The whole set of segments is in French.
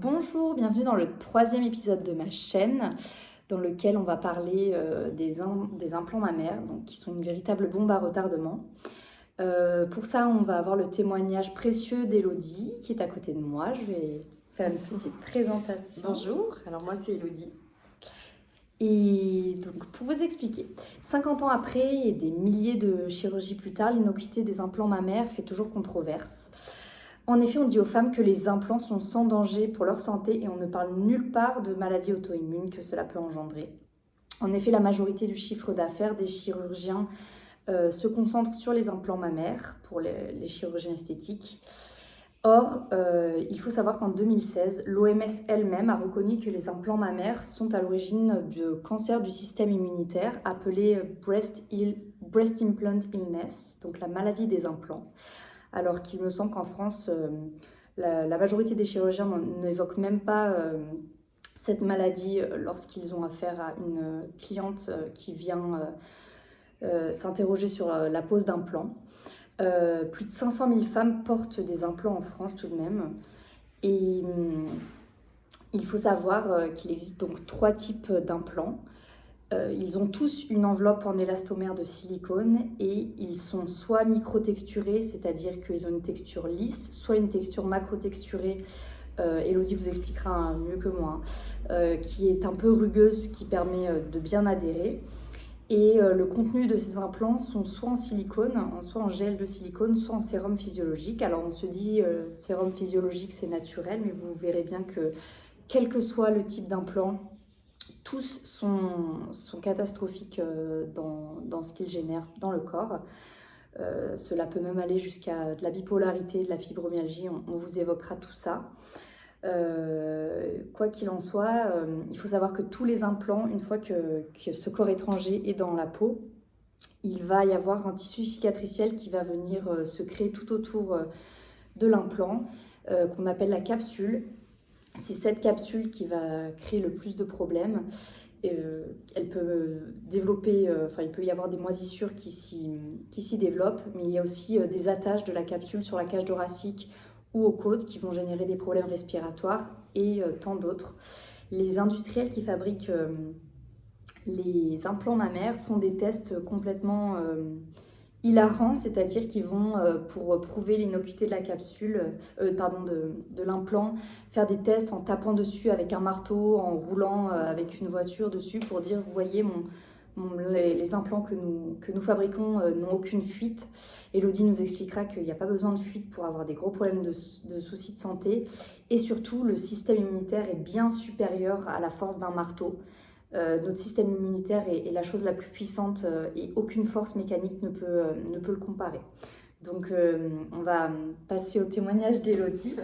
Bonjour, bienvenue dans le troisième épisode de ma chaîne, dans lequel on va parler des implants mammaires, donc, qui sont une véritable bombe à retardement. Pour ça, on va avoir le témoignage précieux d'Elodie, qui est à côté de moi. Je vais faire une petite présentation. Bonjour, alors moi c'est Elodie. Et donc, pour vous expliquer, 50 ans après et des milliers de chirurgies plus tard, l'innocuité des implants mammaires fait toujours controverse. En effet, on dit aux femmes que les implants sont sans danger pour leur santé et on ne parle nulle part de maladies auto-immunes que cela peut engendrer. En effet, la majorité du chiffre d'affaires des chirurgiens se concentre sur les implants mammaires pour les chirurgiens esthétiques. Or, il faut savoir qu'en 2016, l'OMS elle-même a reconnu que les implants mammaires sont à l'origine de cancer du système immunitaire appelé breast implant illness, donc la maladie des implants. Alors qu'il me semble qu'en France, la majorité des chirurgiens n'évoquent même pas cette maladie lorsqu'ils ont affaire à une cliente qui vient s'interroger sur la pose d'implants. Plus de 500 000 femmes portent des implants en France tout de même. Et il faut savoir qu'il existe donc 3 types d'implants. Ils ont tous une enveloppe en élastomère de silicone et ils sont soit micro-texturés, c'est-à-dire qu'ils ont une texture lisse, soit une texture macro-texturée. Elodie vous expliquera mieux que moi, qui est un peu rugueuse, qui permet de bien adhérer. Et le contenu de ces implants sont soit en silicone, soit en gel de silicone, soit en sérum physiologique. Alors on se dit sérum physiologique c'est naturel, mais vous verrez bien que quel que soit le type d'implant, tous sont catastrophiques dans ce qu'ils génèrent dans le corps. Cela peut même aller jusqu'à de la bipolarité, de la fibromyalgie, on vous évoquera tout ça. Quoi qu'il en soit, il faut savoir que tous les implants, une fois que ce corps étranger est dans la peau, il va y avoir un tissu cicatriciel qui va venir se créer tout autour de l'implant, qu'on appelle la capsule. C'est cette capsule qui va créer le plus de problèmes. Elle peut développer, il peut y avoir des moisissures qui s'y développent, mais il y a aussi des attaches de la capsule sur la cage thoracique ou aux côtes qui vont générer des problèmes respiratoires et tant d'autres. Les industriels qui fabriquent les implants mammaires font des tests complètement hilarants, c'est-à-dire qu'ils vont, pour prouver l'innocuité de la capsule, de l'implant, faire des tests en tapant dessus avec un marteau, en roulant avec une voiture dessus pour dire, vous voyez, les implants que nous fabriquons n'ont aucune fuite. Elodie nous expliquera qu'il n'y a pas besoin de fuite pour avoir des gros problèmes de soucis de santé. Et surtout, le système immunitaire est bien supérieur à la force d'un marteau. Notre système immunitaire est la chose la plus puissante et aucune force mécanique ne peut le comparer. Donc on va passer au témoignage d'Elodie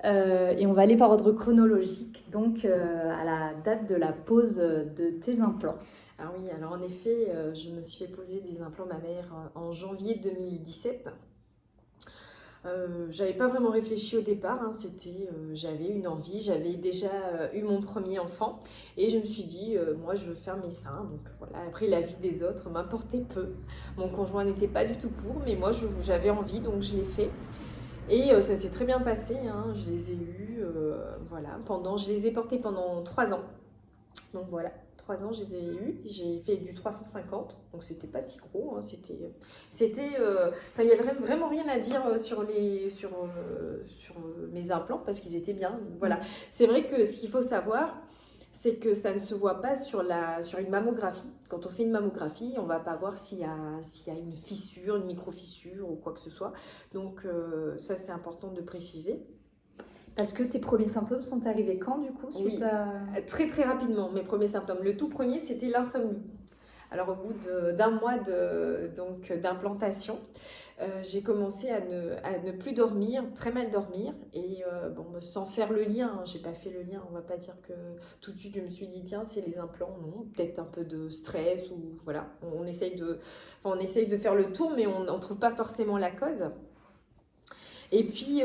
et on va aller par ordre chronologique, donc à la date de la pose de tes implants. Ah oui, alors en effet, je me suis fait poser des implants mammaires en janvier 2017. J'avais pas vraiment réfléchi au départ, hein, j'avais une envie, j'avais déjà eu mon premier enfant et je me suis dit, moi je veux faire mes seins, donc voilà. Après la vie des autres m'importait peu, mon conjoint n'était pas du tout pour, mais moi j'avais envie donc je l'ai fait et ça s'est très bien passé, hein, je les ai eus, voilà, je les ai portés pendant 3 ans. Donc voilà, 3 ans, je les ai eus. J'ai fait du 350, donc c'était pas si gros. Hein, il y a vraiment rien à dire sur mes implants parce qu'ils étaient bien. Voilà, c'est vrai que ce qu'il faut savoir, c'est que ça ne se voit pas sur une mammographie. Quand on fait une mammographie, on va pas voir s'il y a une fissure, une micro-fissure ou quoi que ce soit. Donc ça, c'est important de préciser. Parce que tes premiers symptômes sont arrivés quand du coup Oui, très très rapidement, mes premiers symptômes. Le tout premier, c'était l'insomnie. Alors au bout d'un mois d'implantation, j'ai commencé à ne plus dormir, très mal dormir, et sans faire le lien, hein, j'ai pas fait le lien, on va pas dire que tout de suite je me suis dit tiens c'est les implants, non, peut-être un peu de stress ou voilà, on essaye de faire le tour mais on n'en trouve pas forcément la cause. Et puis,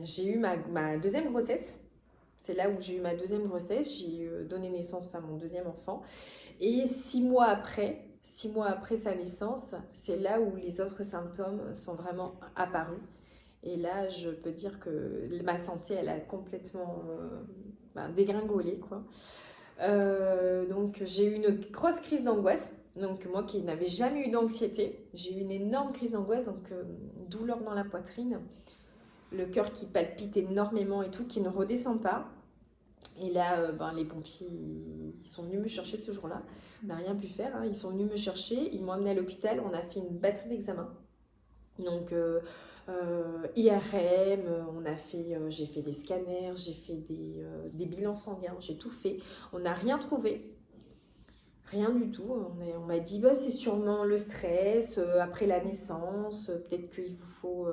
j'ai eu ma deuxième grossesse. C'est là où j'ai eu ma deuxième grossesse. J'ai donné naissance à mon deuxième enfant. Et 6 mois après sa naissance, c'est là où les autres symptômes sont vraiment apparus. Et là, je peux dire que ma santé, elle a complètement dégringolé, quoi. Donc, j'ai eu une grosse crise d'angoisse. Donc, moi qui n'avais jamais eu d'anxiété, j'ai eu une énorme crise d'angoisse, donc douleur dans la poitrine, le cœur qui palpite énormément et tout, qui ne redescend pas. Et là, les pompiers, ils sont venus me chercher ce jour-là. On n'a rien pu faire, hein. Ils sont venus me chercher, ils m'ont amené à l'hôpital, on a fait une batterie d'examens. Donc, IRM, j'ai fait des scanners, j'ai fait des bilans sanguins, j'ai tout fait. On n'a rien trouvé, rien du tout. On m'a dit, c'est sûrement le stress, après la naissance, peut-être qu'il vous faut...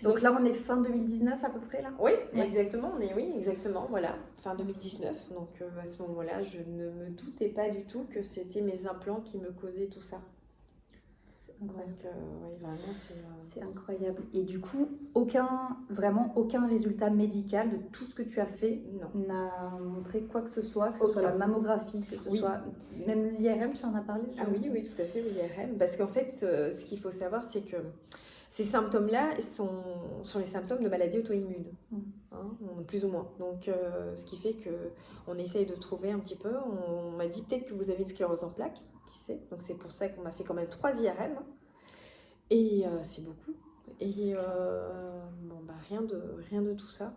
Donc là, on est fin 2019 à peu près, là? Oui, exactement, oui, exactement, voilà, fin 2019. Donc à ce moment-là, je ne me doutais pas du tout que c'était mes implants qui me causaient tout ça. Incroyable. Donc, vraiment, c'est incroyable. Et du coup, vraiment aucun résultat médical de tout ce que tu as fait n'a montré quoi que ce soit soit la mammographie, que ce soit même l'IRM, tu en as parlé? Ah oui, tout à fait, l'IRM. Parce qu'en fait, ce qu'il faut savoir, c'est que ces symptômes-là sont les symptômes de maladies auto-immunes, hein, plus ou moins. Donc, ce qui fait qu'on essaye de trouver un petit peu. On m'a dit peut-être que vous avez une sclérose en plaques. Donc c'est pour ça qu'on m'a fait quand même 3 IRM. Et c'est beaucoup. Et rien de tout ça.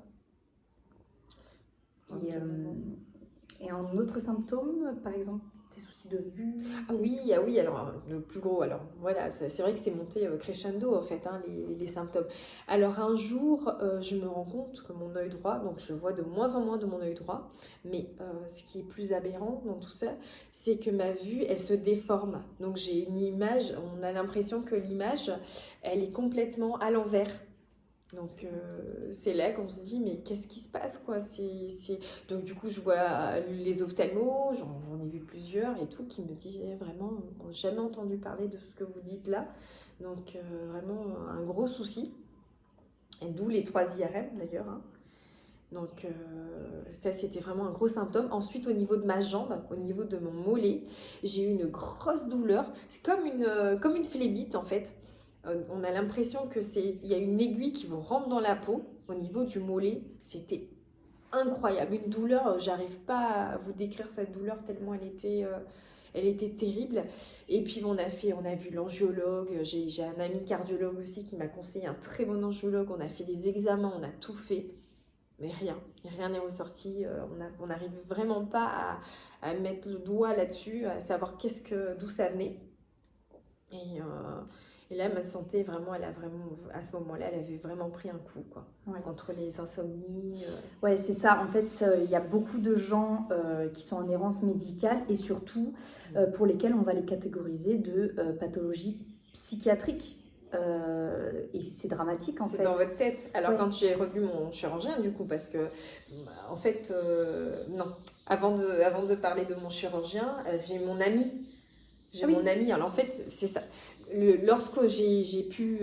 Et un autre symptôme, par exemple, tes soucis de vue? Ah oui, alors le plus gros, alors voilà, c'est vrai que c'est monté crescendo en fait, hein, les symptômes. Alors un jour, je me rends compte que mon œil droit, donc je vois de moins en moins de mon œil droit, mais ce qui est plus aberrant dans tout ça, c'est que ma vue, elle se déforme. Donc j'ai une image, on a l'impression que l'image, elle est complètement à l'envers. Donc c'est là qu'on se dit mais qu'est-ce qui se passe quoi, donc du coup je vois les ophtalmos, j'en ai vu plusieurs et tout qui me disaient vraiment jamais entendu parler de ce que vous dites là, donc vraiment un gros souci, et d'où les 3 IRM d'ailleurs, hein. Donc ça c'était vraiment un gros symptôme. Ensuite au niveau de ma jambe, au niveau de mon mollet, j'ai eu une grosse douleur, c'est comme une phlébite en fait. On a l'impression il y a une aiguille qui vous rentre dans la peau au niveau du mollet. C'était incroyable, une douleur, j'arrive pas à vous décrire cette douleur tellement elle était terrible. Et puis on a vu l'angiologue, j'ai un ami cardiologue aussi qui m'a conseillé un très bon angiologue, on a fait des examens, on a tout fait, mais rien n'est ressorti. On n'arrive vraiment pas à mettre le doigt là-dessus, à savoir d'où ça venait. Et là, ma santé, vraiment, à ce moment-là, elle avait vraiment pris un coup, quoi. Ouais. Entre les insomnies. Ouais, c'est ça. En fait, il y a beaucoup de gens qui sont en errance médicale et surtout pour lesquels on va les catégoriser de pathologies psychiatriques. Et c'est dramatique, en fait. C'est dans votre tête. Alors, quand j'ai revu mon chirurgien, du coup, parce que, en fait, non. Avant de parler de mon chirurgien, j'ai mon ami. Mon ami. Alors, en fait, c'est ça. Lorsque j'ai pu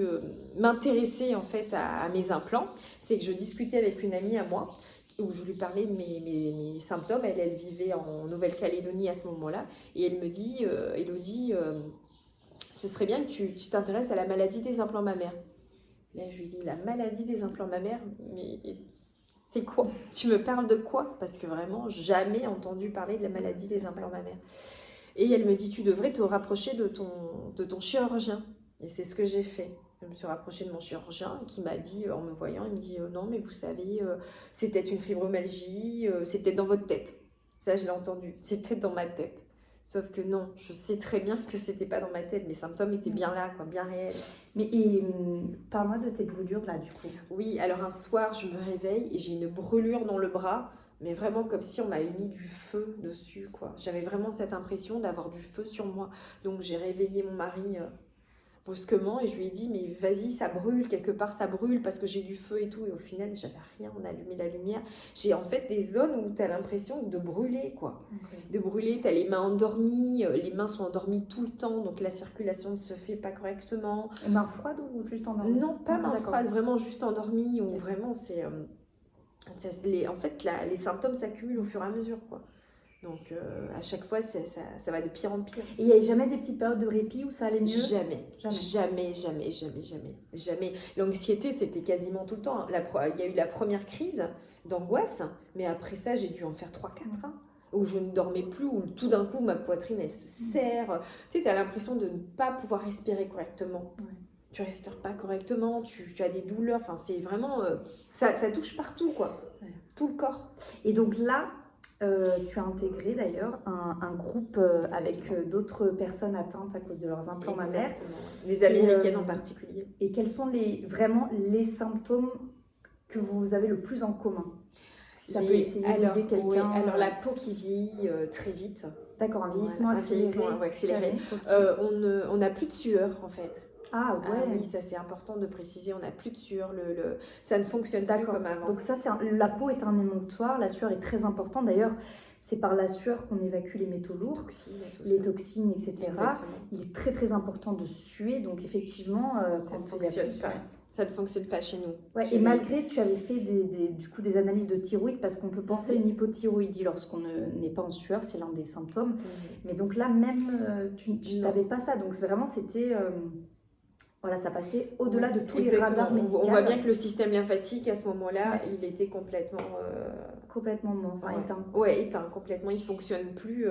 m'intéresser en fait à mes implants, c'est que je discutais avec une amie à moi où je lui parlais de mes symptômes. Elle vivait en Nouvelle-Calédonie à ce moment-là et elle me dit, Élodie, ce serait bien que tu t'intéresses à la maladie des implants mammaires. Là, je lui dis, la maladie des implants mammaires, mais c'est quoi? Tu me parles de quoi? Parce que vraiment, jamais entendu parler de la maladie des implants mammaires. Et elle me dit, tu devrais te rapprocher de ton chirurgien. Et c'est ce que j'ai fait. Je me suis rapprochée de mon chirurgien qui m'a dit, en me voyant, il me dit, non, mais vous savez, c'est peut-être une fibromyalgie, c'est peut-être dans votre tête. Ça, je l'ai entendu, c'est peut-être dans ma tête. Sauf que non, je sais très bien que c'était pas dans ma tête. Mes symptômes étaient bien là, quoi, bien réels. Mais parle-moi de tes brûlures là, du coup. Oui, alors un soir, je me réveille et j'ai une brûlure dans le bras. Mais vraiment comme si on m'avait mis du feu dessus, quoi. J'avais vraiment cette impression d'avoir du feu sur moi. Donc j'ai réveillé mon mari brusquement et je lui ai dit, mais vas-y, ça brûle, quelque part ça brûle parce que j'ai du feu et tout. Et au final, j'avais rien, on a allumé la lumière. J'ai en fait des zones où tu as l'impression de brûler, quoi. Okay. De brûler, tu as les mains endormies, les mains sont endormies tout le temps, donc la circulation ne se fait pas correctement. Et mains froides ou juste endormies? Non, pas mains froides, vraiment juste endormies, ou vraiment c'est... en fait, les symptômes s'accumulent au fur et à mesure, quoi. Donc à chaque fois, ça va de pire en pire. Et il n'y a jamais des petites périodes de répit où ça allait mieux? Jamais, Jamais. jamais, jamais, jamais, jamais, jamais. L'anxiété, c'était quasiment tout le temps. Il y a eu la première crise d'angoisse, mais après ça, j'ai dû en faire 3-4 ans. Où je ne dormais plus, où tout d'un coup, ma poitrine, elle se serre. Tu sais, tu as l'impression de ne pas pouvoir respirer correctement. Ouais. Tu respires pas correctement, tu as des douleurs. Enfin, c'est vraiment... ça touche partout, quoi. Ouais. Tout le corps. Et donc là, tu as intégré d'ailleurs un groupe avec d'autres personnes atteintes à cause de leurs implants mammaires. Exactement. Les Américaines en particulier. Et quels sont vraiment les symptômes que vous avez le plus en commun? Si ça peut essayer d'aider quelqu'un. Oui, alors la peau qui vieillit très vite. D'accord, un vieillissement accéléré. On n'a plus de sueur en fait. Ah ouais. Ah oui, ça c'est important de préciser, on n'a plus de sueur, ça ne fonctionne plus comme avant. Donc ça, la peau est un émonctoire, la sueur est très importante. D'ailleurs, c'est par la sueur qu'on évacue les métaux lourds, les toxines, etc. Exactement. Il est très très important de suer, donc effectivement, ça ne fonctionne pas. Ça ne fonctionne pas chez nous. Ouais, et malgré, tu avais fait des analyses de thyroïde, parce qu'on peut penser à une hypothyroïdie lorsqu'on n'est pas en sueur, c'est l'un des symptômes. Mais donc là, même, tu n'avais pas ça. Donc vraiment, c'était... voilà, ça passait au-delà de tous les radars médicaux. On voit bien que le système lymphatique, à ce moment-là, il était complètement... complètement mort, enfin éteint. Ouais, éteint, complètement. Il ne fonctionne plus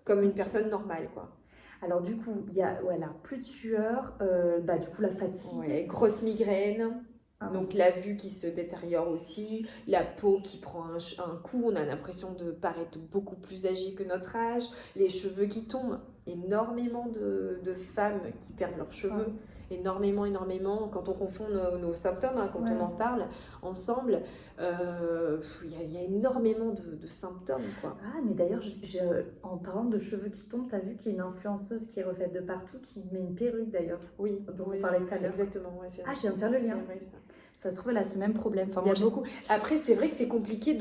comme une personne normale, quoi. Alors du coup, il y a plus de sueur, du coup la fatigue. Ouais, grosse migraine, donc la vue qui se détériore aussi, la peau qui prend un coup, on a l'impression de paraître beaucoup plus âgé que notre âge, les cheveux qui tombent, énormément de femmes qui perdent leurs cheveux. Énormément, quand on confond nos symptômes, quand on en parle ensemble, il y a énormément de symptômes, quoi. Ah, mais d'ailleurs, en parlant de cheveux qui tombent, tu as vu qu'il y a une influenceuse qui est refaite de partout, qui met une perruque d'ailleurs, dont on parlait tout à l'heure. Exactement, c'est vrai. Ah, je viens de faire le lien. C'est vrai, ça. Ça se trouve, là, c'est le même problème. Enfin, moi, beaucoup. Après, c'est vrai que c'est compliqué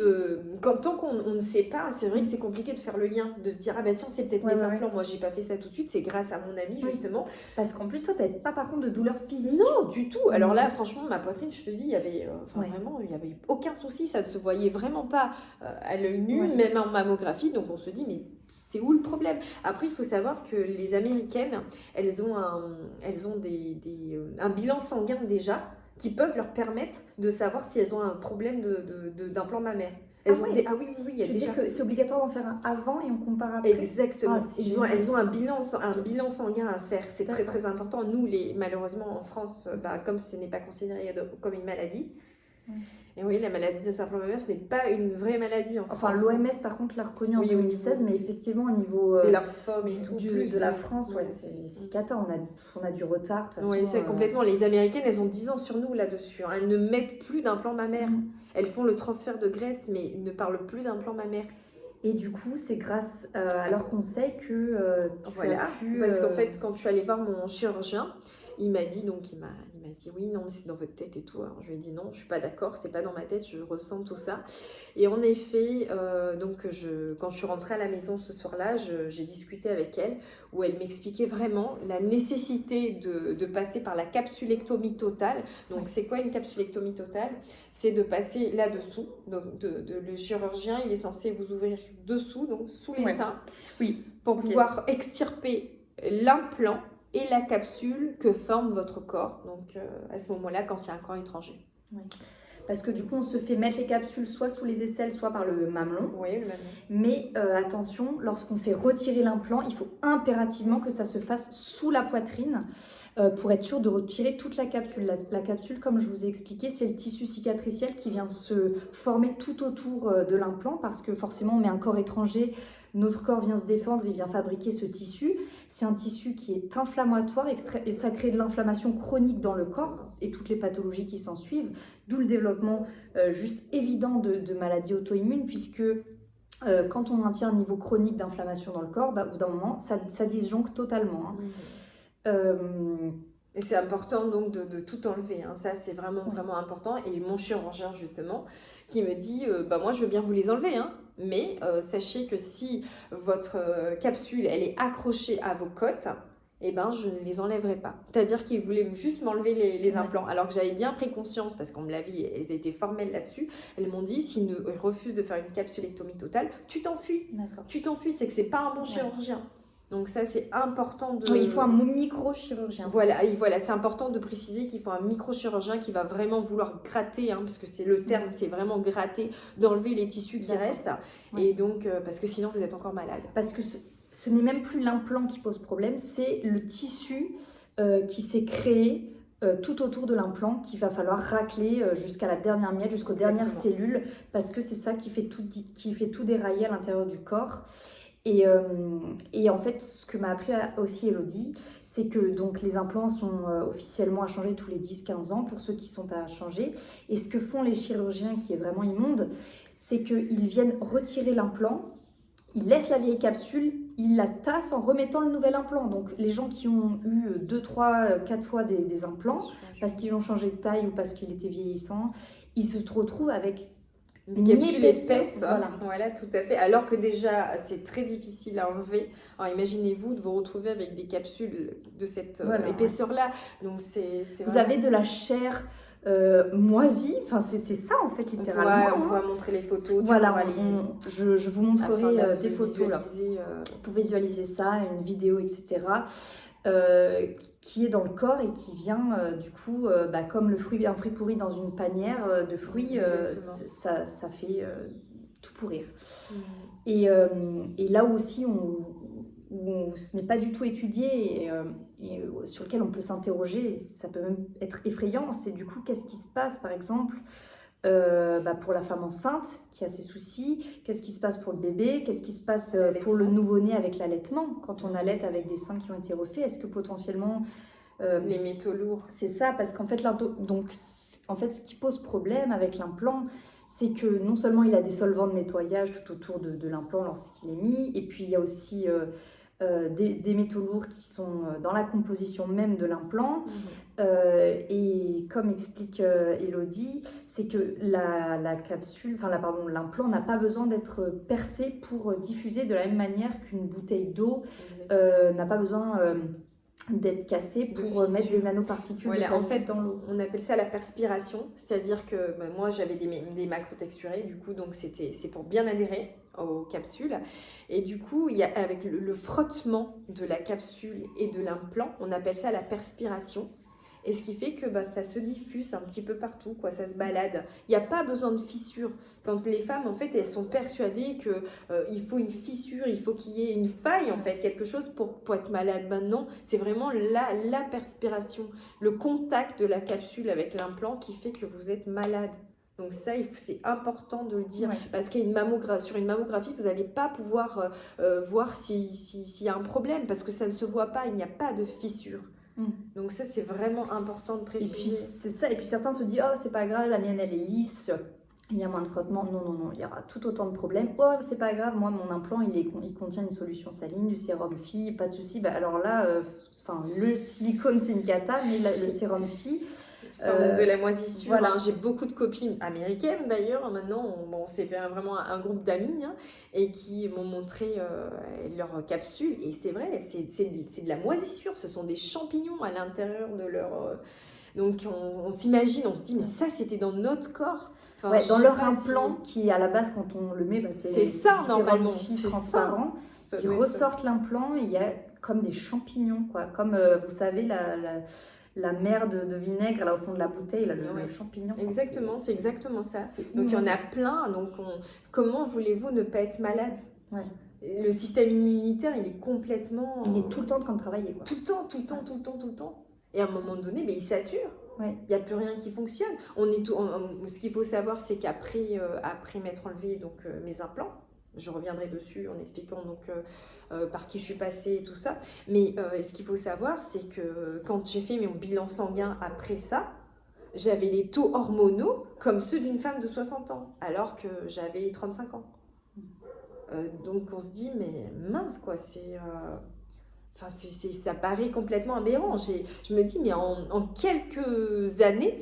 tant qu'on ne sait pas, c'est vrai que c'est compliqué de faire le lien, de se dire, ah bah tiens, c'est peut-être mes implants. Moi, j'ai pas fait ça tout de suite, c'est grâce à mon amie, justement. Parce qu'en plus, toi, tu n'avais pas, par contre, de douleur physique. Non, du tout. Alors là, franchement, ma poitrine, je te dis, il y avait vraiment, il n'y avait aucun souci. Ça ne se voyait vraiment pas à l'œil nu, même en mammographie. Donc, on se dit, mais c'est où le problème? Après, il faut savoir que les Américaines, elles ont un bilan sanguin déjà, qui peuvent leur permettre de savoir si elles ont un problème d'implant mammaire. Oui, il y a déjà... dire que c'est obligatoire d'en faire un avant et on compare après. Exactement. Elles ont un bilan sanguin à faire. C'est très, très important. Nous, malheureusement, en France, comme ce n'est pas considéré comme une maladie, et oui, la maladie des implants mammaires, ce n'est pas une vraie maladie en France. L'OMS, par contre, l'a reconnue en 2016, mais effectivement, au niveau de la forme et tout, de la France, c'est cata, on a du retard. Oui, c'est complètement. Les Américaines, elles ont 10 ans sur nous là-dessus. Elles ne mettent plus d'implants mammaires. Elles font le transfert de graisse, mais ne parlent plus d'implants mammaires. Et du coup, c'est grâce à leurs conseils que tu as pu... Parce qu'en fait, quand je suis allée voir mon chirurgien, il m'a dit, oui, non, mais c'est dans votre tête et tout. Alors, je lui ai dit non, je suis pas d'accord, c'est pas dans ma tête, je ressens tout ça. Et en effet, quand je suis rentrée à la maison ce soir-là, j'ai discuté avec elle, où elle m'expliquait vraiment la nécessité de passer par la capsulectomie totale. Donc, c'est quoi une capsulectomie totale? C'est de passer là-dessous. Donc, le chirurgien, il est censé vous ouvrir dessous, donc sous les seins, pour pouvoir extirper l'implant et la capsule que forme votre corps, donc à ce moment-là, quand il y a un corps étranger. Oui. Parce que du coup, on se fait mettre les capsules soit sous les aisselles, soit par le mamelon. Oui, le mamelon. Mais attention, lorsqu'on fait retirer l'implant, il faut impérativement que ça se fasse sous la poitrine pour être sûr de retirer toute la capsule. La capsule, comme je vous ai expliqué, c'est le tissu cicatriciel qui vient se former tout autour de l'implant parce que forcément, on met un corps étranger. Notre corps vient se défendre, il vient fabriquer ce tissu. C'est un tissu qui est inflammatoire et ça crée de l'inflammation chronique dans le corps et toutes les pathologies qui s'en suivent, d'où le développement juste évident de maladies auto-immunes puisque quand on maintient un niveau chronique d'inflammation dans le corps, au bout d'un moment, ça disjoncte totalement. Et c'est important donc de tout enlever, ça c'est vraiment important. Et mon chirurgien justement qui me dit moi je veux bien vous les enlever, mais sachez que si votre capsule elle est accrochée à vos côtes, eh ben, je ne les enlèverai pas. C'est-à-dire qu'ils voulaient juste m'enlever les Ouais. implants. Alors que j'avais bien pris conscience, parce qu'on me l'a dit, elles étaient formelles là-dessus. Elles m'ont dit, s'ils refusent de faire une capsulectomie totale, tu t'enfuis. D'accord. Tu t'enfuis, c'est que c'est pas un bon Ouais. chirurgien. Donc ça, c'est important de... Oui, il faut un micro-chirurgien. Voilà, et voilà, c'est important de préciser qu'il faut un microchirurgien qui va vraiment vouloir gratter, hein, parce que c'est le terme, c'est vraiment gratter, d'enlever les tissus qui D'accord. restent. Ouais. Et donc, parce que sinon, vous êtes encore malade. Parce que ce n'est même plus l'implant qui pose problème, c'est le tissu qui s'est créé tout autour de l'implant qu'il va falloir racler jusqu'à la dernière miette, jusqu'aux dernières Exactement. cellules, parce que c'est ça qui fait tout dérailler à l'intérieur du corps. Et en fait, ce que m'a appris aussi Elodie, c'est que donc, les implants sont officiellement à changer tous les 10-15 ans pour ceux qui sont à changer. Et ce que font les chirurgiens, qui est vraiment immonde, c'est qu'ils viennent retirer l'implant, ils laissent la vieille capsule, ils la tassent en remettant le nouvel implant. Donc les gens qui ont eu 2, 3, 4 fois des implants, parce qu'ils ont changé de taille ou parce qu'il était vieillissant, ils se retrouvent avec Des capsules épaisseur, épaisses, voilà. tout à fait. Alors que déjà, c'est très difficile à enlever. Alors imaginez-vous de vous retrouver avec des capsules de cette Voilà, épaisseur-là. Donc c'est Vous vraiment... avez de la chair moisie, enfin c'est ça en fait littéralement. On pourra montrer les photos. Voilà, tu pourras je vous montrerai des photos là visualiser, pour visualiser ça, une vidéo, etc. Qui est dans le corps et qui vient du coup, comme un fruit pourri dans une panière de fruits, ça fait tout pourrir. Et là aussi où ce n'est pas du tout étudié et sur lequel on peut s'interroger, ça peut même être effrayant, c'est du coup qu'est-ce qui se passe par exemple pour la femme enceinte qui a ses soucis, qu'est-ce qui se passe pour le bébé, qu'est-ce qui se passe pour le nouveau-né avec l'allaitement, quand on allaite avec des seins qui ont été refaits, est-ce que potentiellement... les métaux lourds. C'est ça, parce qu'en fait, ce qui pose problème avec l'implant, c'est que non seulement il a des solvants de nettoyage tout autour de l'implant lorsqu'il est mis, et puis il y a aussi des métaux lourds qui sont dans la composition même de l'implant. Et comme explique Elodie, c'est que la capsule, l'implant n'a pas besoin d'être percé pour diffuser de la même manière qu'une bouteille d'eau n'a pas besoin d'être cassé pour mettre des nanoparticules de plastique dans l'eau. On appelle ça la perspiration, c'est-à-dire que moi j'avais des macrotexturés, du coup donc c'est pour bien adhérer aux capsules, et du coup avec le frottement de la capsule et de l'implant, on appelle ça la perspiration. Et ce qui fait que ça se diffuse un petit peu partout, quoi, ça se balade. Il n'y a pas besoin de fissure. Quand les femmes, en fait, elles sont persuadées qu'il faut une fissure, il faut qu'il y ait une faille, en fait, quelque chose pour être malade. Non, c'est vraiment la perspiration, le contact de la capsule avec l'implant qui fait que vous êtes malade. Donc ça, c'est important de le dire, parce sur une mammographie, vous n'allez pas pouvoir voir s'il y a un problème, parce que ça ne se voit pas, il n'y a pas de fissure. Donc ça, c'est vraiment important de préciser. Et puis c'est ça, et puis certains se disent « Oh, c'est pas grave, la mienne, elle est lisse, il y a moins de frottement. » Non, il y aura tout autant de problèmes. « Oh, c'est pas grave, moi, mon implant, il contient une solution saline, du sérum Phi, pas de souci. » Alors là, le silicone, c'est une cata, mais le sérum Phi... de la moisissure. Voilà. J'ai beaucoup de copines américaines d'ailleurs. Maintenant, on s'est fait vraiment un groupe d'amis et qui m'ont montré leur capsule. Et c'est vrai, c'est de la moisissure. Ce sont des champignons à l'intérieur de leur... Donc on s'imagine, on se dit, mais ça, c'était dans notre corps. Dans leur implant, qui à la base, quand on le met, c'est ça normalement, c'est transparent. Ils ressortent l'implant et il y a comme des champignons, quoi. Comme vous savez, la mer de vinaigre là au fond de la bouteille, là, le champignon. Exactement, c'est exactement ça. Donc il y en a plein. Donc comment voulez-vous ne pas être malade? Le système immunitaire, il est complètement... Il est tout le temps en train de travailler, quoi. Tout le temps. Et à un moment donné, il sature. Il n'y a plus rien qui fonctionne. Ce qu'il faut savoir, c'est qu'après m'être enlevé mes implants, je reviendrai dessus en expliquant par qui je suis passée et tout ça. Mais ce qu'il faut savoir, c'est que quand j'ai fait mon bilan sanguin après ça, j'avais les taux hormonaux comme ceux d'une femme de 60 ans, alors que j'avais 35 ans. Donc on se dit, mais mince quoi, ça paraît complètement aberrant. Je me dis, mais en quelques années,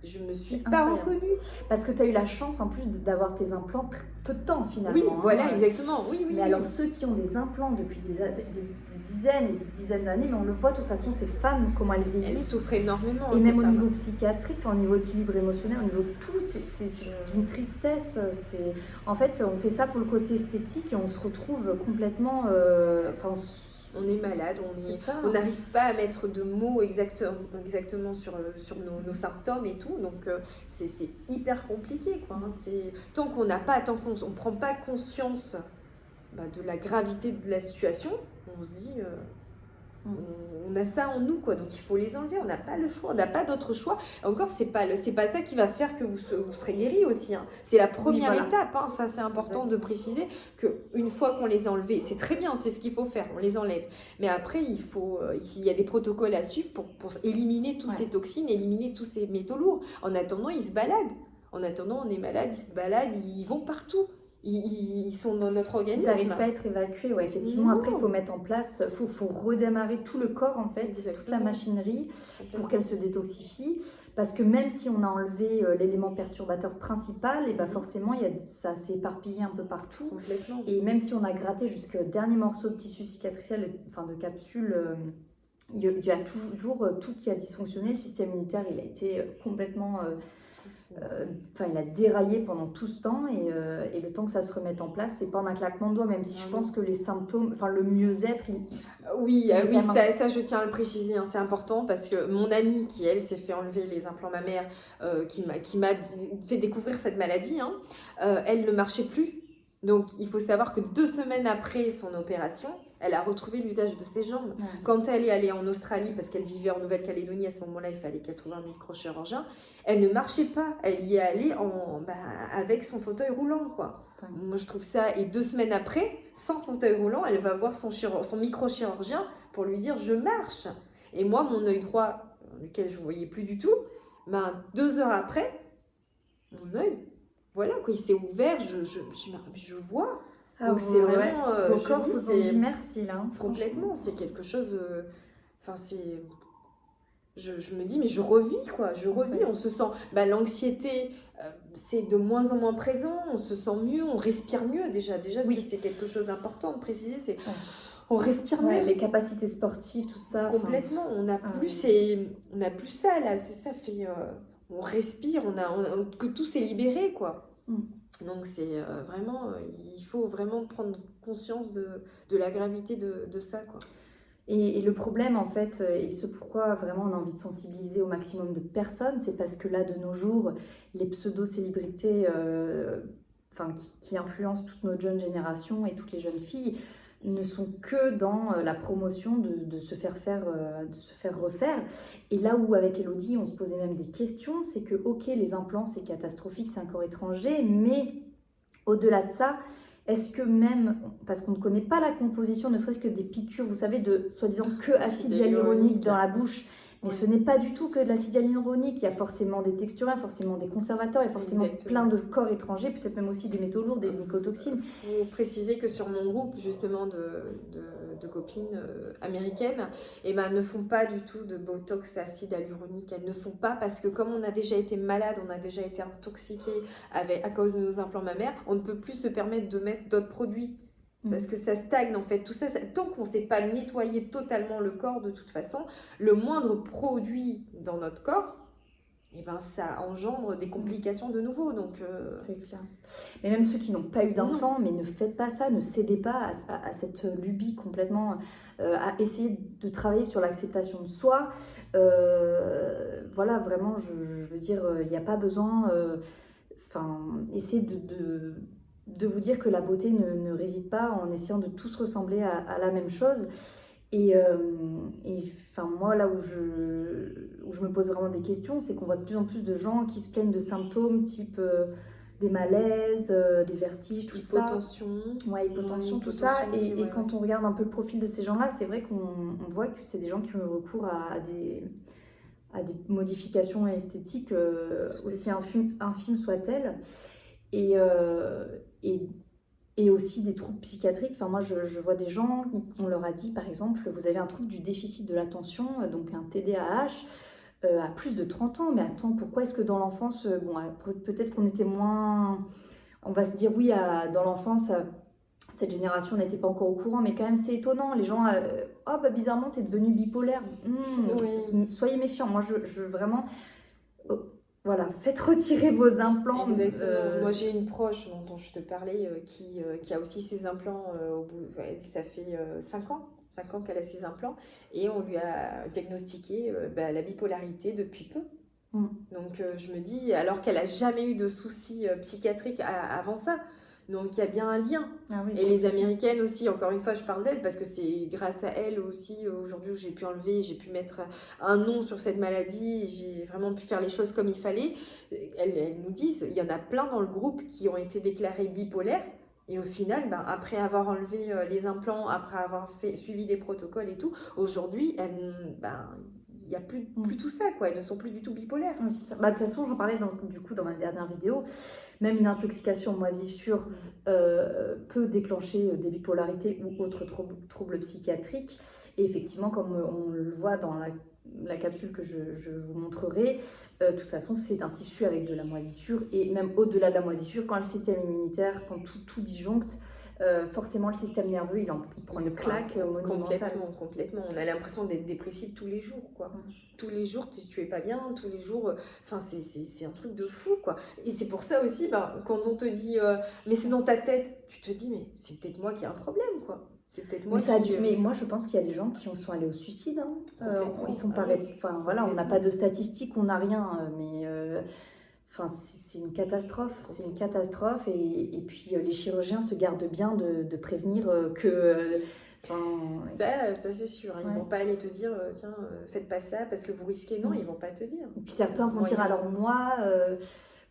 je me suis C'est pas incroyable. reconnue. Parce que tu as eu la chance en plus d'avoir tes implants peu de temps finalement. Oui, hein. voilà, exactement. Oui, oui, Mais oui. alors ceux qui ont des implants depuis des dizaines et des dizaines d'années, mais on le voit de toute façon, ces femmes, comment elles Elles vieillissent. souffrent énormément, Et ces même au femmes. niveau psychiatrique, enfin, au niveau équilibre émotionnel, au niveau de tout, c'est d'une tristesse. En fait, on fait ça pour le côté esthétique et on se retrouve complètement... On est malade, c'est ça. on n'arrive pas à mettre de mots exactement sur nos symptômes et tout, donc c'est hyper compliqué, quoi. Hein. Tant qu'on ne prend pas conscience de la gravité de la situation, on se dit... on a ça en nous, quoi. Donc il faut les enlever. On n'a pas le choix, on n'a pas d'autre choix. Encore, c'est pas ça qui va faire que vous serez guéri aussi. Hein. C'est la première étape. Hein. Ça, c'est important de préciser qu'une fois qu'on les a enlevés, c'est très bien, c'est ce qu'il faut faire. On les enlève. Mais après, il y a des protocoles à suivre pour éliminer toutes ces toxines, éliminer tous ces métaux lourds. En attendant, ils se baladent. En attendant, on est malade, ils se baladent, ils vont partout. Ils sont dans notre organisme. Ils n'arrivent pas à être évacués, ouais, effectivement. Non. Après, il faut mettre en place, faut redémarrer tout le corps, en fait, toute la machinerie pour qu'elle se détoxifie. Parce que même si on a enlevé l'élément perturbateur principal, et forcément, ça s'est éparpillé un peu partout. Complètement. Et même si on a gratté jusqu'au dernier morceau de tissu cicatriciel, enfin de capsule, il y a toujours tout qui a dysfonctionné. Le système immunitaire, il a été complètement... il a déraillé pendant tout ce temps et le temps que ça se remette en place, c'est pas en un claquement de doigts, même si je pense que les symptômes, le mieux-être... Oui, ça je tiens à le préciser, hein, c'est important parce que mon amie qui, elle, s'est fait enlever les implants mammaires, qui m'a fait découvrir cette maladie, hein, elle ne marchait plus. Donc il faut savoir que 2 semaines après son opération, elle a retrouvé l'usage de ses jambes. Ouais. Quand elle est allée en Australie, parce qu'elle vivait en Nouvelle-Calédonie, à ce moment-là, il fallait qu'elle trouve un microchirurgien, elle ne marchait pas. Elle y est allée avec son fauteuil roulant, quoi. Moi, je trouve ça... Et 2 semaines après, sans fauteuil roulant, elle va voir son microchirurgien pour lui dire « je marche ». Et moi, mon œil droit, lequel je ne voyais plus du tout, 2 heures après, mon œil, voilà, quoi, il s'est ouvert, je vois. Donc c'est vraiment... vos corps vous ont dit merci, là. Hein, complètement, c'est quelque chose... Je me dis, mais je revis, quoi. Je revis, on se sent... l'anxiété, c'est de moins en moins présent, on se sent mieux, on respire mieux, déjà oui. C'est quelque chose d'important de préciser, c'est... On respire mieux. Les capacités sportives, tout ça. Complètement, on n'a plus ça, là. C'est ça, on respire, que tout s'est libéré, quoi. Donc c'est vraiment, il faut vraiment prendre conscience de la gravité de ça, quoi. Et le problème, en fait, et ce pourquoi vraiment on a envie de sensibiliser au maximum de personnes, c'est parce que là, de nos jours, les pseudo-célébrités qui influencent toute notre jeune génération et toutes les jeunes filles ne sont que dans la promotion de se faire refaire. Et là où, avec Elodie, on se posait même des questions, c'est que, ok, les implants, c'est catastrophique, c'est un corps étranger, mais au-delà de ça, est-ce que même, parce qu'on ne connaît pas la composition, ne serait-ce que des piqûres, vous savez, de soi-disant que acide hyaluronique dans la bouche, mais ce n'est pas du tout que de l'acide hyaluronique, il y a forcément des texturants, forcément des conservateurs, il y a forcément plein de corps étrangers, peut-être même aussi des métaux lourds, des mycotoxines. Il faut préciser que sur mon groupe, justement, de copines américaines, ne font pas du tout de botox acide hyaluronique. Elles ne font pas parce que comme on a déjà été malade, on a déjà été intoxiqué à cause de nos implants mammaires, on ne peut plus se permettre de mettre d'autres produits. Parce que ça stagne en fait, tout ça, tant qu'on ne sait pas nettoyer totalement le corps de toute façon, le moindre produit dans notre corps, ça engendre des complications de nouveau. Donc c'est clair. Mais même ceux qui n'ont pas eu d'implant, mais ne faites pas ça, ne cédez pas à cette lubie complètement, à essayer de travailler sur l'acceptation de soi. Voilà, vraiment, je veux dire, il n'y a pas besoin... essayez de vous dire que la beauté ne réside pas en essayant de tous ressembler à la même chose. Et moi, là où je me pose vraiment des questions, c'est qu'on voit de plus en plus de gens qui se plaignent de symptômes type des malaises, des vertiges, tout ça. Hypotension, tout ça. Et quand on regarde un peu le profil de ces gens-là, c'est vrai qu'on voit que c'est des gens qui ont recours à des modifications esthétiques, aussi infimes soient-elles. Et aussi des troubles psychiatriques. Moi, je vois des gens, on leur a dit, par exemple, vous avez un trouble du déficit de l'attention, donc un TDAH. à plus de 30 ans. Mais attends, pourquoi est-ce que dans l'enfance, bon, peut-être qu'on était moins... On va se dire oui, dans l'enfance, cette génération n'était pas encore au courant, mais quand même c'est étonnant. Les gens, oh bah bizarrement, t'es devenu bipolaire. Oui. Soyez méfiants. Moi, je vraiment, oh, voilà, faites retirer vos implants. Exactement. Moi, j'ai une proche dont je te parlais qui a aussi ses implants au bout. Ça fait 5 ans. 5 ans qu'elle a ses implants et on lui a diagnostiqué la bipolarité depuis peu. Mm. Donc je me dis, alors qu'elle a jamais eu de soucis psychiatriques avant ça, donc il y a bien un lien. Ah oui, Et les Américaines aussi, encore une fois, je parle d'elles parce que c'est grâce à elles aussi aujourd'hui où j'ai pu enlever, j'ai pu mettre un nom sur cette maladie, et j'ai vraiment pu faire les choses comme il fallait. Elles nous disent, il y en a plein dans le groupe qui ont été déclarés bipolaires. Et au final, après avoir enlevé les implants, après avoir suivi des protocoles et tout, aujourd'hui, il n'y a plus tout ça, quoi. Elles ne sont plus du tout bipolaires. Oui, c'est ça. Bah, de toute façon, j'en parlais du coup dans ma dernière vidéo. Même une intoxication en moisissure peut déclencher des bipolarités ou autres troubles psychiatriques. Et effectivement, comme on le voit dans la capsule que je vous montrerai, de toute façon, c'est un tissu avec de la moisissure. Et même au-delà de la moisissure, quand le système immunitaire, quand tout disjoncte, forcément le système nerveux, il prend une claque monumentale. Complètement. On a l'impression d'être dépressif tous les jours, quoi. Tous les jours, tu es pas bien, tous les jours... Enfin, c'est un truc de fou, quoi. Et c'est pour ça aussi, quand on te dit mais c'est dans ta tête, tu te dis, mais c'est peut-être moi qui ai un problème, quoi. C'est peut-être moi mais moi, je pense qu'il y a des gens qui sont allés au suicide. Ils sont pas... oui. Enfin, voilà, on n'a pas de statistiques, on n'a rien, mais... Enfin, c'est une catastrophe, c'est une catastrophe et puis les chirurgiens se gardent bien de prévenir que... Ça c'est sûr, ils vont pas aller te dire tiens, faites pas ça parce que vous risquez, non, ils vont pas te dire. Et puis certains vont dire alors moi,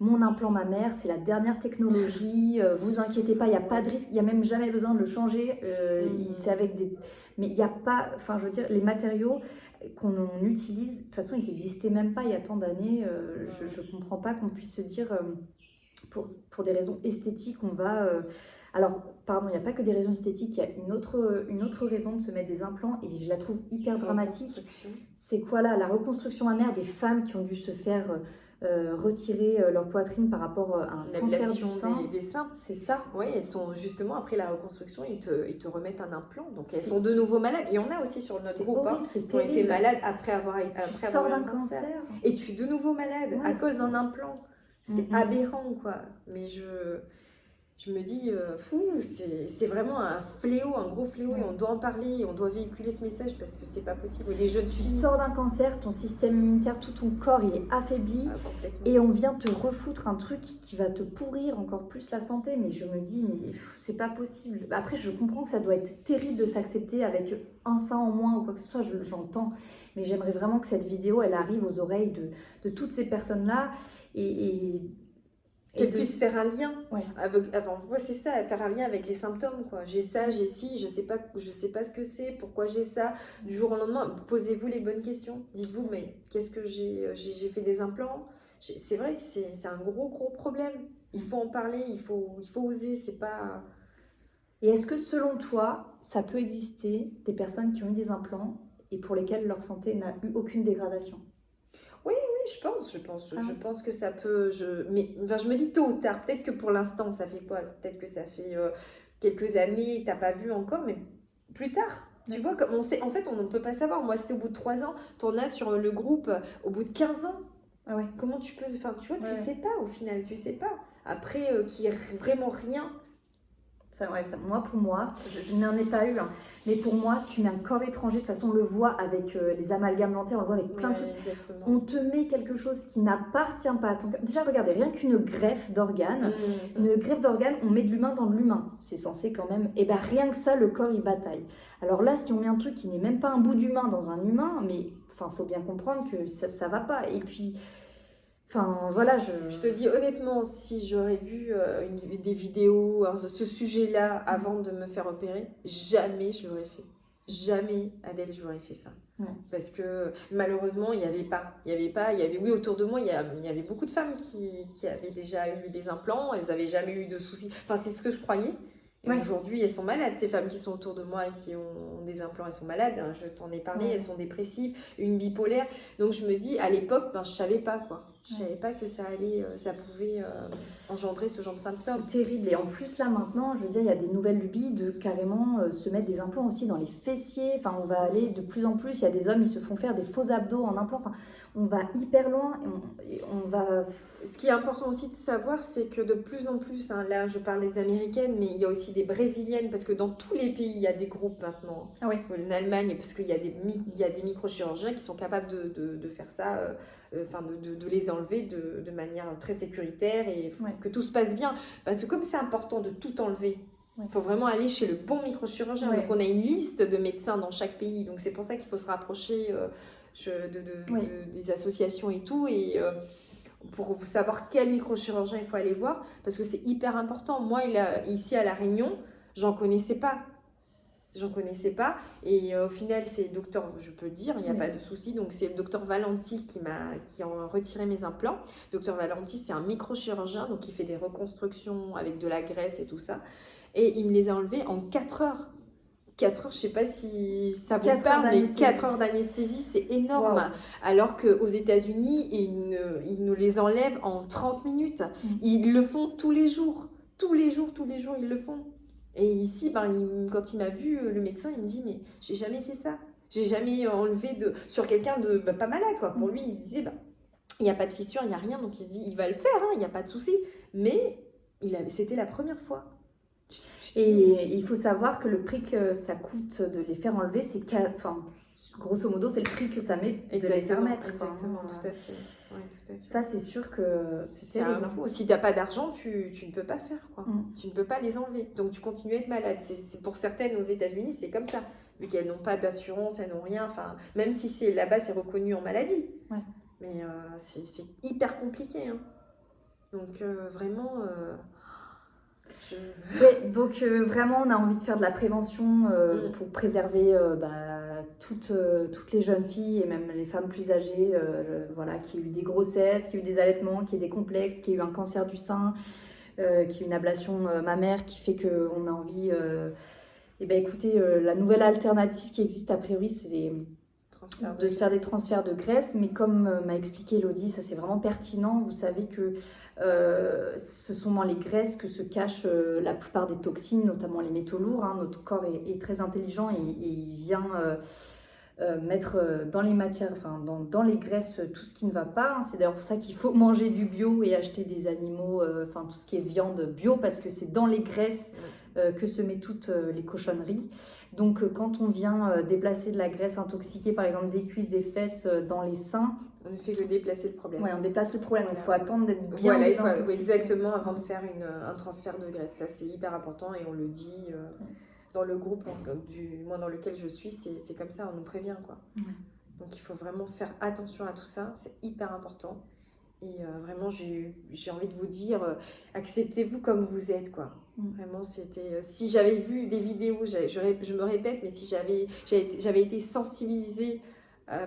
mon implant mammaire, c'est la dernière technologie, vous inquiétez pas, il n'y a pas de risque, il n'y a même jamais besoin de le changer, c'est avec des... Mais il n'y a pas, enfin je veux dire, les matériaux qu'on utilise, de toute façon ils n'existaient même pas il y a tant d'années, je ne comprends pas qu'on puisse se dire, pour des raisons esthétiques, on va... Alors, pardon, il n'y a pas que des raisons esthétiques, il y a une autre raison de se mettre des implants et je la trouve hyper dramatique. C'est quoi là? La reconstruction mammaire des femmes qui ont dû se faire retirer leur poitrine par rapport à un cancer du sein. Des seins. C'est ça. Oui, elles sont justement après la reconstruction, ils te remettent un implant. Donc elles sont de nouveau malades. Et on a aussi sur notre groupe qui ont été malades après avoir eu un cancer. Et tu es de nouveau malade à cause d'un implant. C'est aberrant, quoi. Mais je me dis, c'est vraiment un fléau, un gros fléau, et on doit en parler, et on doit véhiculer ce message parce que c'est pas possible. Les jeunes filles... Tu sors d'un cancer, ton système immunitaire, tout ton corps, il est affaibli, et on vient te refoutre un truc qui va te pourrir encore plus la santé. Mais je me dis, mais c'est pas possible. Après, je comprends que ça doit être terrible de s'accepter avec un sein en moins ou quoi que ce soit, j'entends. Mais j'aimerais vraiment que cette vidéo, elle arrive aux oreilles de toutes ces personnes-là, qu'elles puissent faire un lien c'est ça, faire un lien avec les symptômes, quoi. J'ai ça, j'ai ci, je sais pas ce que c'est, pourquoi j'ai ça. Du jour au lendemain, posez-vous les bonnes questions. Dites-vous, mais qu'est-ce que j'ai fait des implants. C'est vrai que c'est un gros problème. Il faut en parler, il faut oser, c'est pas... Et est-ce que selon toi, ça peut exister des personnes qui ont eu des implants et pour lesquelles leur santé n'a eu aucune dégradation? Oui, je pense que ça peut. Je me dis tôt ou tard, peut-être que pour l'instant, ça fait quoi? Peut-être que ça fait quelques années, t'as pas vu encore, mais plus tard. Tu vois, comme on sait, en fait, on ne peut pas savoir. Moi, c'était au bout de 3 ans, t'en as sur le groupe au bout de 15 ans. Ah ouais. Comment tu peux. Enfin, tu vois, tu sais pas au final, tu sais pas. Après, qu'il n'y ait vraiment rien. Pour moi, je n'en ai pas eu, hein. Mais pour moi, tu mets un corps étranger, de toute façon on le voit avec les amalgames dentaires, on le voit avec plein de trucs. Exactement. On te met quelque chose qui n'appartient pas à ton corps. Déjà, regardez, rien qu'une greffe d'organes, une greffe d'organes, on met de l'humain dans de l'humain. C'est censé quand même, et bien rien que ça, le corps il bataille. Alors là, si on met un truc qui n'est même pas un bout d'humain dans un humain, mais enfin, faut bien comprendre que ça va pas. Et puis... Enfin, voilà, je te dis honnêtement, si j'aurais vu des vidéos, ce sujet-là avant de me faire opérer, jamais je l'aurais fait. Jamais, Adèle, j'aurais fait ça. Ouais. Parce que malheureusement, il y avait, oui, autour de moi, il y avait beaucoup de femmes qui avaient déjà eu des implants, elles n'avaient jamais eu de soucis. Enfin, c'est ce que je croyais. Et Ouais. aujourd'hui, elles sont malades. Ces femmes qui sont autour de moi et qui ont des implants, elles sont malades. Hein, je t'en ai parlé, Ouais. elles sont dépressives, une bipolaire. Donc je me dis, à l'époque, ben, je savais pas quoi. Je Ouais. savais pas que ça allait, ça pouvait engendrer ce genre de symptômes. C'est terrible. Et en plus, là, maintenant, je veux dire, il y a des nouvelles lubies de carrément se mettre des implants aussi dans les fessiers. Enfin, on va aller de plus en plus. Il y a des hommes, ils se font faire des faux abdos en implants. Enfin, on va hyper loin. Et on va... Ce qui est important aussi de savoir, c'est que de plus en plus, hein, là je parlais des Américaines, mais il y a aussi des Brésiliennes, parce que dans tous les pays, il y a des groupes maintenant. Ah ouais. En Allemagne, parce qu'il y a des microchirurgiens qui sont capables de faire ça, de les enlever de manière très sécuritaire et Ouais. que tout se passe bien. Parce que comme c'est important de tout enlever, il faut vraiment aller chez le bon microchirurgien. Ouais. Donc on a une liste de médecins dans chaque pays, donc c'est pour ça qu'il faut se rapprocher des associations et tout. Et pour savoir quel microchirurgien il faut aller voir, parce que c'est hyper important. Moi, ici à La Réunion, j'en connaissais pas. Et au final, c'est le docteur, je peux le dire, il n'y a pas de souci. Donc, c'est le docteur Valenti qui a retiré mes implants. Docteur Valenti, c'est un microchirurgien, donc il fait des reconstructions avec de la graisse et tout ça. Et il me les a enlevés en 4 heures. 4 heures, je ne sais pas si ça vous parle, mais 4 heures d'anesthésie, c'est énorme. Wow. Alors qu'aux États-Unis, ils nous les enlèvent en 30 minutes. Ils le font tous les jours. Tous les jours, ils le font. Et ici, quand il m'a vu, le médecin, il me dit, mais j'ai jamais fait ça. J'ai jamais enlevé sur quelqu'un de pas malade, quoi. Pour lui, il disait, il n'y a pas de fissure, il n'y a rien. Donc il se dit, il va le faire, il n'y a pas de souci. Mais c'était la première fois. Et il faut savoir que le prix que ça coûte de les faire enlever, c'est grosso modo, c'est le prix que ça met de les faire mettre. Exactement, tout à fait. Ouais, tout à fait. Ça, c'est sûr que c'est terrible. Si tu n'as pas d'argent, tu ne peux pas faire. Quoi. Tu ne peux pas les enlever. Donc, tu continues à être malade. C'est pour certaines aux États-Unis, c'est comme ça. Vu qu'elles n'ont pas d'assurance, elles n'ont rien. Même si là-bas, c'est reconnu en maladie. Ouais. Mais c'est hyper compliqué. Hein. Donc, vraiment... Ouais, donc vraiment on a envie de faire de la prévention pour préserver toutes les jeunes filles et même les femmes plus âgées qui ont eu des grossesses, qui ont eu des allaitements, qui ont eu des complexes, qui ont eu un cancer du sein, qui ont eu une ablation mammaire qui fait qu'on a envie écoutez, la nouvelle alternative qui existe a priori c'est de se faire des transferts de graisse, mais comme m'a expliqué Elodie, ça c'est vraiment pertinent. Vous savez que ce sont dans les graisses que se cachent la plupart des toxines, notamment les métaux lourds. Hein. Notre corps est très intelligent et il vient mettre dans les matières, dans les graisses tout ce qui ne va pas. Hein. C'est d'ailleurs pour ça qu'il faut manger du bio et acheter des animaux, tout ce qui est viande bio, parce que c'est dans les graisses que se mettent toutes les cochonneries. Donc quand on vient déplacer de la graisse intoxiquée, par exemple des cuisses, des fesses dans les seins, on ne fait que déplacer le problème. Oui, on déplace le problème. Il faut attendre d'être bien désintoxiqué. Exactement, avant de faire un transfert de graisse. Ça, c'est hyper important et on le dit dans le groupe dans lequel je suis, c'est comme ça, on nous prévient. Quoi. Donc il faut vraiment faire attention à tout ça, c'est hyper important. Et vraiment, j'ai envie de vous dire, acceptez-vous comme vous êtes, quoi. Vraiment, c'était... si j'avais vu des vidéos, je me répète, mais si j'avais été sensibilisée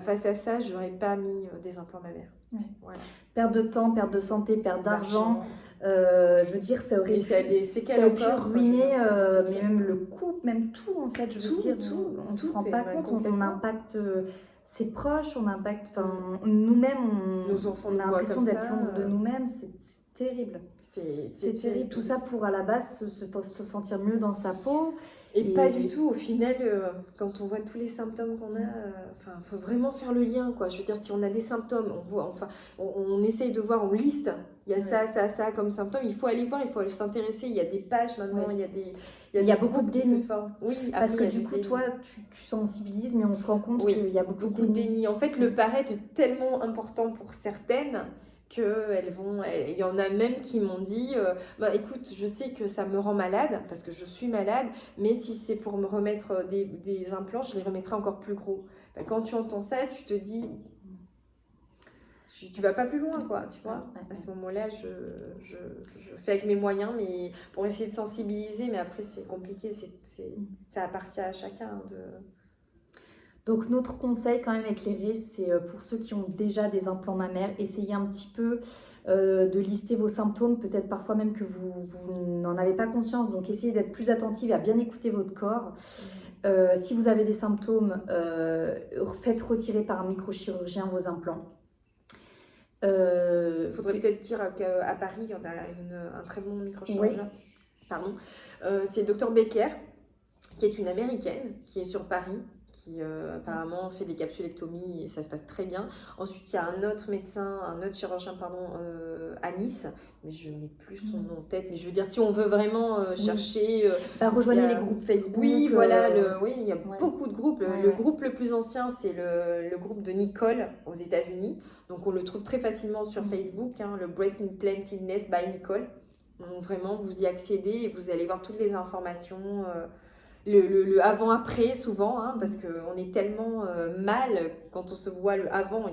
face à ça, je n'aurais pas mis des implants mammaires. Ouais. Voilà. Perte de temps, perte de santé, perte d'argent. Je veux dire, ça aurait pu ruiner, mais même le couple, même tout, en fait. Je veux dire, on ne se rend pas compte, on impacte... ses proches, on impacte, nous-mêmes, on a l'impression d'être l'ombre de nous-mêmes, c'est terrible. C'est terrible, tout ça pour à la base se sentir mieux dans sa peau. Et pas du tout, au final, quand on voit tous les symptômes qu'on a, faut vraiment faire le lien, quoi. Je veux dire, si on a des symptômes, on essaye de voir, on liste, il y a ça comme symptômes, il faut aller voir, il faut s'intéresser, il y a des pages maintenant, il y a beaucoup de déni. Oui, parce que du coup, toi, tu sensibilises, mais on se rend compte qu'il y a beaucoup de déni. En fait, le paraître est tellement important pour certaines il y en a même qui m'ont dit écoute, je sais que ça me rend malade parce que je suis malade, mais si c'est pour me remettre des implants, je les remettrai encore plus gros. Quand tu entends ça, tu te dis tu vas pas plus loin, quoi, tu vois. À ce moment-là, je fais avec mes moyens, mais pour essayer de sensibiliser, mais après c'est compliqué, ça appartient à chacun de... Donc notre conseil quand même éclairé, c'est pour ceux qui ont déjà des implants mammaires, essayez un petit peu de lister vos symptômes, peut-être parfois même que vous n'en avez pas conscience, donc essayez d'être plus attentive à bien écouter votre corps. Si vous avez des symptômes, faites retirer par un microchirurgien vos implants. Il faudrait peut-être dire qu'à Paris, on a un très bon microchirurgien. Ouais. Pardon. C'est Dr Becker, qui est une américaine, qui est sur Paris, qui apparemment fait des capsulectomies et ça se passe très bien. Ensuite, il y a un autre médecin, un autre chirurgien, pardon, à Nice, mais je n'ai plus son nom en tête. Mais je veux dire, si on veut vraiment chercher... rejoignez les groupes Facebook. Oui, voilà, oui, il y a ouais. beaucoup de groupes. Le groupe le plus ancien, c'est le groupe de Nicole aux États-Unis. Donc, on le trouve très facilement sur Facebook, hein, le Breast Implant Illness by Nicole. Donc, vraiment, vous y accédez et vous allez voir toutes les informations... le avant-après souvent, hein, parce qu'on est tellement mal quand on se voit le avant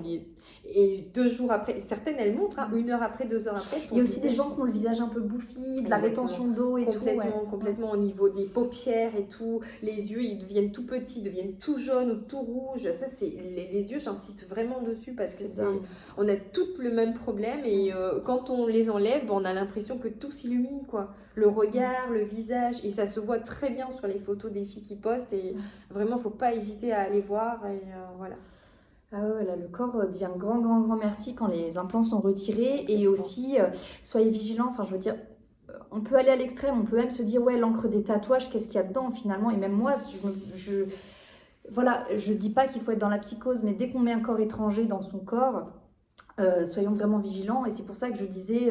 et 2 jours après. Certaines, elles montrent, hein, 1 heure après, 2 heures après. Il y a aussi des gens qui ont le visage un peu bouffi, de la rétention d'eau et complètement au niveau des paupières et tout. Les yeux, ils deviennent tout petits, ils deviennent tout jaunes ou tout rouges. Ça, c'est les yeux, j'insiste vraiment dessus parce que on a tous le même problème et quand on les enlève, on a l'impression que tout s'illumine, quoi. Le regard, le visage, et ça se voit très bien sur les photos des filles qui postent et vraiment, faut pas hésiter à aller voir et voilà. Ah ouais, là, le corps dit un grand merci quand les implants sont retirés. Et aussi, soyez vigilants, enfin je veux dire, on peut aller à l'extrême, on peut même se dire, ouais, l'encre des tatouages, qu'est-ce qu'il y a dedans finalement? Et même moi, voilà, je dis pas qu'il faut être dans la psychose, mais dès qu'on met un corps étranger dans son corps, soyons vraiment vigilants. Et c'est pour ça que je disais,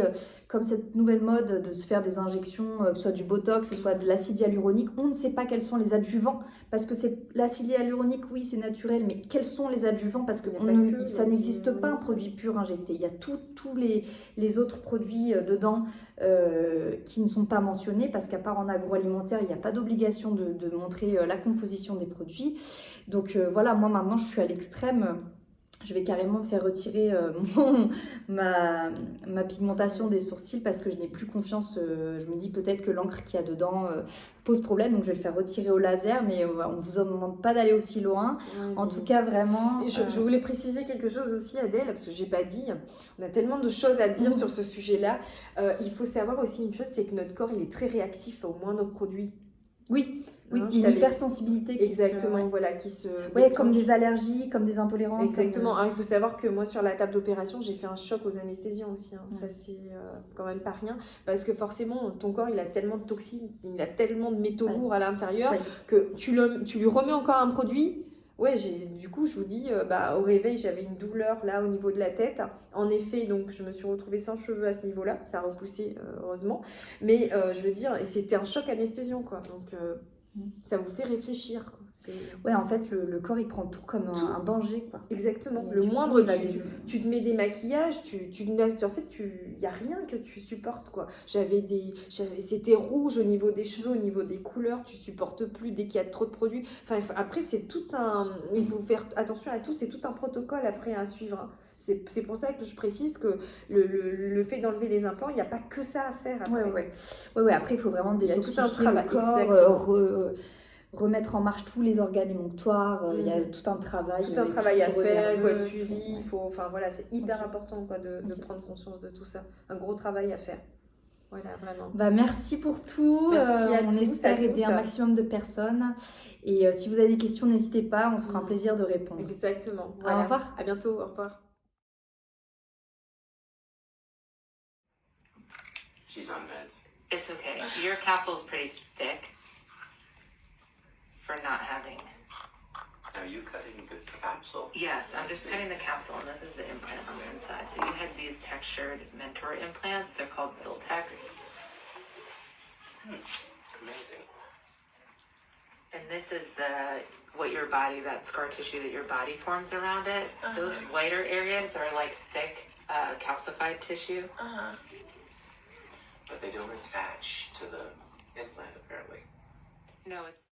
comme cette nouvelle mode de se faire des injections, que ce soit du botox, que ce soit de l'acide hyaluronique, on ne sait pas quels sont les adjuvants, parce que c'est l'acide hyaluronique, oui, c'est naturel, mais quels sont les adjuvants? Parce que ça n'existe pas un produit pur injecté. Il y a tous les autres produits dedans qui ne sont pas mentionnés, parce qu'à part en agroalimentaire, il n'y a pas d'obligation de montrer la composition des produits. Donc voilà, moi maintenant je suis à l'extrême. Je vais carrément faire retirer ma pigmentation des sourcils parce que je n'ai plus confiance. Je me dis peut-être que l'encre qu'il y a dedans pose problème, donc je vais le faire retirer au laser, mais on ne vous en demande pas d'aller aussi loin. En tout cas, vraiment... Et je voulais préciser quelque chose aussi, Adèle, parce que je n'ai pas dit. On a tellement de choses à dire sur ce sujet-là. Il faut savoir aussi une chose, c'est que notre corps, il est très réactif au moindre produit. Oui. Oui, il y a une hypersensibilité qui se comme des allergies, comme des intolérances. Exactement. Alors, il faut savoir que moi, sur la table d'opération, j'ai fait un choc aux anesthésiens aussi. Hein. Ça, c'est quand même pas rien. Parce que forcément, ton corps, il a tellement de toxines, il a tellement de métaux lourds à l'intérieur que tu lui remets encore un produit. Ouais, du coup, je vous dis, au réveil, j'avais une douleur là au niveau de la tête. En effet, donc je me suis retrouvée sans cheveux à ce niveau-là. Ça a repoussé, heureusement. Mais je veux dire, c'était un choc anesthésiant, quoi. Donc... ça vous fait réfléchir, quoi. Ouais, en fait, le corps, il prend tout comme un danger, quoi. Exactement. Et le moindre, tu te mets des maquillages, en fait, il n'y a rien que tu supportes, quoi. C'était rouge au niveau des cheveux, au niveau des couleurs, tu supportes plus dès qu'il y a trop de produits. Enfin, après, c'est tout il faut faire attention à tout, c'est tout un protocole après à suivre, hein. C'est pour ça que je précise que le fait d'enlever les implants, il n'y a pas que ça à faire après. Ouais, après, il faut vraiment détoxifier le corps, remettre en marche tous les organes émonctoires. Il y a tout un travail. Tout un travail à faire, il faut être suivi, c'est hyper important, quoi, de prendre conscience de tout ça. Un gros travail à faire. Voilà, vraiment. Merci pour tout. On espère aider un maximum de personnes. Et si vous avez des questions, n'hésitez pas, on se fera un plaisir de répondre. Exactement. Voilà. Au revoir. À bientôt, au revoir. She's on meds. It's okay. Your capsule's pretty thick for not having. Are you cutting the capsule? Yes, I'm just cutting the capsule, and this is the implant on the inside. So you had these textured Mentor implants. They're called Siltex. Amazing. And this is that scar tissue that your body forms around it. Those whiter areas are like thick, calcified tissue. But they don't attach to the implant, apparently. No, it's